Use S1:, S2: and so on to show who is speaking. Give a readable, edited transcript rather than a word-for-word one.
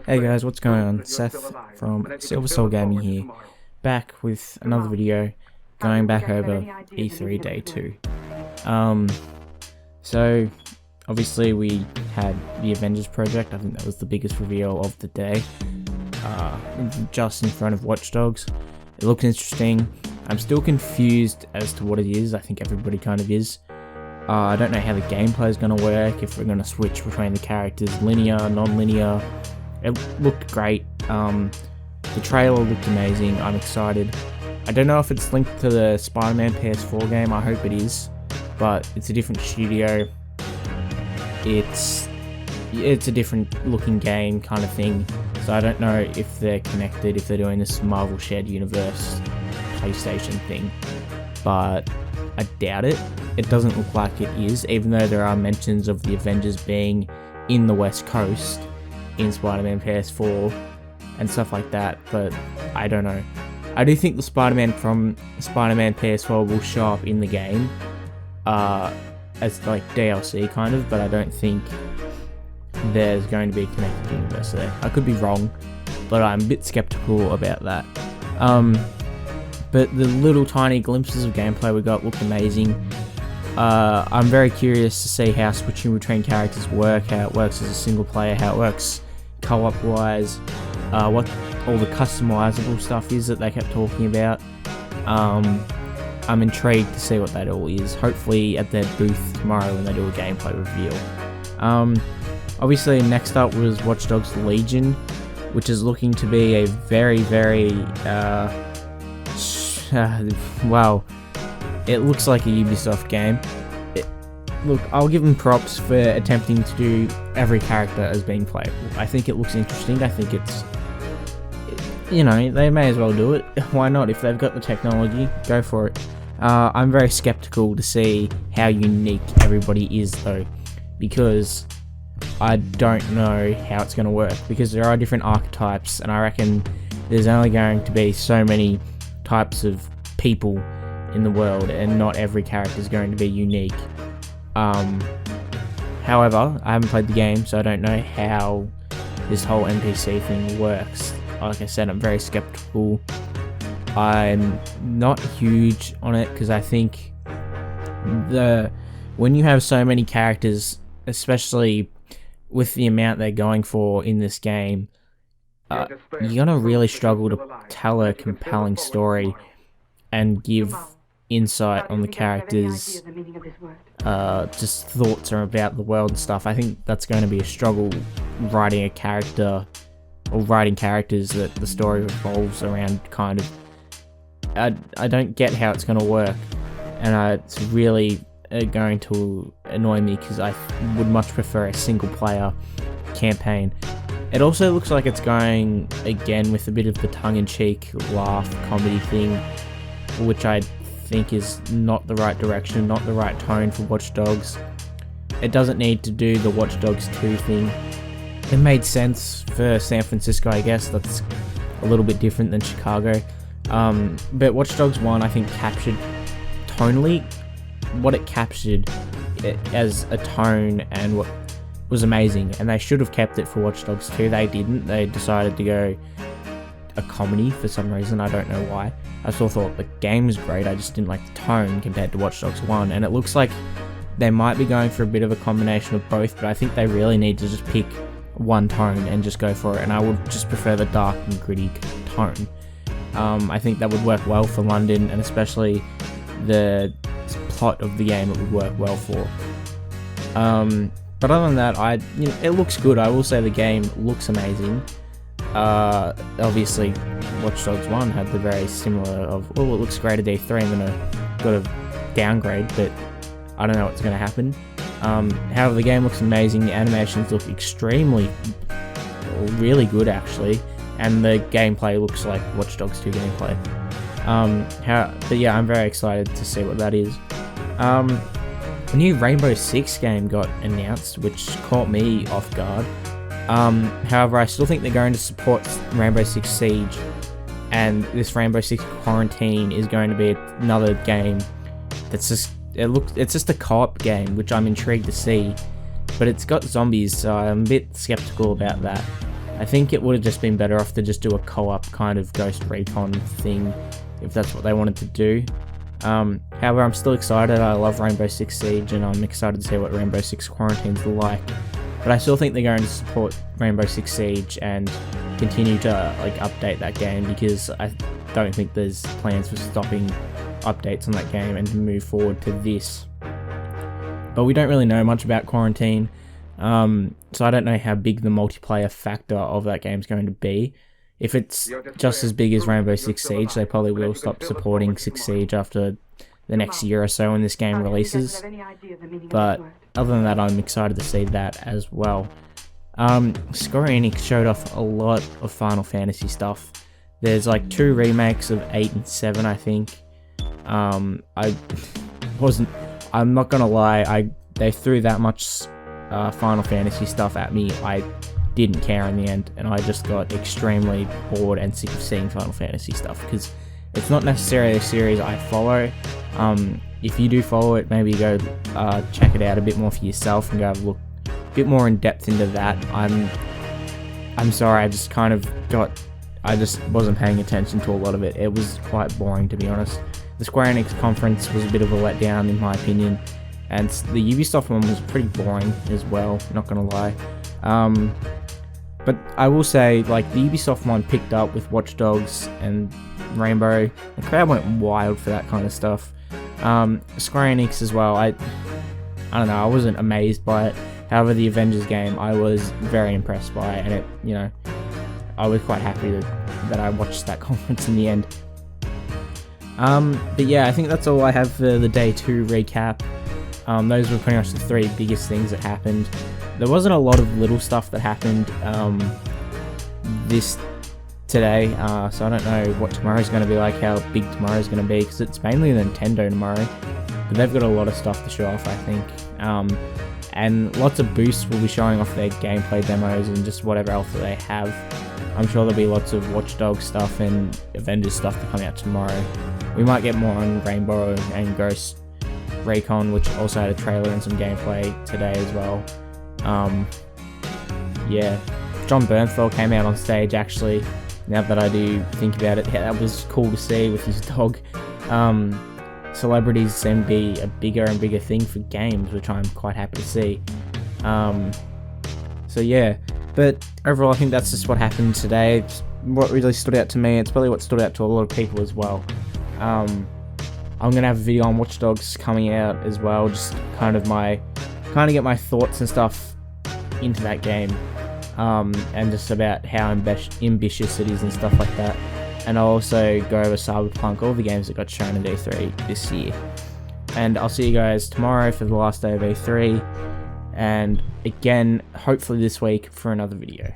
S1: Hey guys, what's going on? Seth from Silver Soul Gaming here, back with another video, going back over E3 Day 2. So obviously we had the Avengers project. I think that was the biggest reveal of the day, just in front of Watch Dogs. It looked interesting. I'm still confused as to what it is. I think everybody kind of is. I don't know how the gameplay is going to work, if we're going to switch between the characters, linear, non-linear. It looked great. The trailer looked amazing. I'm excited. I don't know if it's linked to the Spider-Man PS4 game. I hope it is, but it's a different studio. It's a different looking game kind of thing. So I don't know if they're connected, if they're doing this Marvel Shared Universe PlayStation thing, but I doubt it. It doesn't look like it is, even though there are mentions of the Avengers being in the West Coast in Spider-Man PS4 and stuff like that, but I don't know. I do think the Spider-Man from Spider-Man PS4 will show up in the game as like DLC kind of, but I don't think there's going to be a connected universe there. I could be wrong, but I'm a bit skeptical about that. But the little tiny glimpses of gameplay we got looked amazing. I'm very curious to see how switching between characters work, how it works as a single player, how it works co-op wise, what all the customizable stuff is that they kept talking about. I'm intrigued to see what that all is, hopefully at their booth tomorrow when they do a gameplay reveal. Obviously next up was Watch Dogs Legion, which is looking to be a very, wow, it looks like a Ubisoft game. Look, I'll give them props for attempting to do every character as being playable. I think it looks interesting. I think it's, you know, they may as well do it. Why not? If they've got the technology, go for it. I'm very skeptical to see how unique everybody is though, because I don't know how it's going to work, because there are different archetypes, and I reckon there's only going to be so many types of people in the world, and not every character is going to be unique. However, I haven't played the game, so I don't know how this whole NPC thing works. Like I said, I'm very skeptical. I'm not huge on it, because I think when you have so many characters, especially with the amount they're going for in this game, you're gonna really struggle to tell a compelling story and give insight on the characters, just thoughts about the world and stuff. I think that's going to be a struggle writing a character, or writing characters that the story revolves around, kind of. I don't get how it's going to work, and it's really going to annoy me, because I would much prefer a single player campaign. It also looks like it's going again with a bit of the tongue-in-cheek laugh comedy thing, which I think is not the right direction, not the right tone for Watch Dogs. It doesn't need to do the Watch Dogs 2 thing. It made sense for San Francisco, I guess. That's a little bit different than Chicago. But Watch Dogs 1, I think, captured tonally what it captured as a tone, and what was amazing, and they should have kept it for Watch Dogs 2. They didn't. They decided to go a comedy for some reason. I don't know why. I still thought the game was great, I just didn't like the tone compared to Watch Dogs 1, and it looks like they might be going for a bit of a combination of both, but I think they really need to just pick one tone and just go for it, and I would just prefer the dark and gritty tone. I think that would work well for London, and especially the plot of the game it would work well for. But other than that, it looks good. I will say the game looks amazing. Obviously, Watch Dogs 1 had the very similar of, oh, it looks great at D3, I'm gonna downgrade, but I don't know what's gonna happen. However, the game looks amazing. The animations look really good actually, and the gameplay looks like Watch Dogs 2 gameplay. But yeah, I'm very excited to see what that is. A new Rainbow Six game got announced, which caught me off guard. However, I still think they're going to support Rainbow Six Siege, and this Rainbow Six Quarantine is going to be another game that's it's just a co-op game, which I'm intrigued to see, but it's got zombies, so I'm a bit skeptical about that. I think it would have just been better off to just do a co-op kind of Ghost Recon thing, if that's what they wanted to do. However, I'm still excited. I love Rainbow Six Siege, and I'm excited to see what Rainbow Six Quarantine's like. But I still think they're going to support Rainbow Six Siege and continue to like update that game, because I don't think there's plans for stopping updates on that game and move forward to this. But we don't really know much about Quarantine, so I don't know how big the multiplayer factor of that game is going to be. If it's just as big as Rainbow Six Siege, they probably will stop supporting Six Siege after the next year or so when this game releases. But other than that, I'm excited to see that as well. Square Enix showed off a lot of Final Fantasy stuff. There's like 2 remakes of 8 and 7, I think. I'm not gonna lie, they threw that much Final Fantasy stuff at me. I didn't care in the end, and I just got extremely bored and sick of seeing Final Fantasy stuff, because it's not necessarily a series I follow. If you do follow it, maybe go check it out a bit more for yourself and go have a look a bit more in depth into that. I'm sorry, I just wasn't paying attention to a lot of it. It was quite boring, to be honest. The Square Enix conference was a bit of a letdown in my opinion, and the Ubisoft one was pretty boring as well, not gonna lie. But I will say, like, the Ubisoft one picked up with Watch Dogs and Rainbow. The crowd went wild for that kind of stuff. Square Enix as well, I don't know, I wasn't amazed by it. However, the Avengers game, I was very impressed by it, and it, you know, I was quite happy that I watched that conference in the end. But yeah, I think that's all I have for the day 2 recap. Those were pretty much the 3 biggest things that happened. There wasn't a lot of little stuff that happened today, so I don't know what tomorrow's going to be like, how big tomorrow's going to be, because it's mainly Nintendo tomorrow, but they've got a lot of stuff to show off, I think. And lots of boosts will be showing off their gameplay demos and just whatever else that they have. I'm sure there'll be lots of Watch Dogs stuff and Avengers stuff to come out tomorrow. We might get more on Rainbow and Ghost Recon, which also had a trailer and some gameplay today as well. Yeah, John Bernthal came out on stage actually, now that I do think about it. Yeah, that was cool to see with his dog. Celebrities seem to be a bigger and bigger thing for games, which I'm quite happy to see. So yeah, but overall I think that's just what happened today. It's what really stood out to me. It's probably what stood out to a lot of people as well. I'm gonna have a video on Watch Dogs coming out as well, just kind of get my thoughts and stuff into that game, and just about how ambitious it is and stuff like that. And I'll also go over Cyberpunk, all the games that got shown at E3 this year. And I'll see you guys tomorrow for the last day of E3, and again hopefully this week for another video.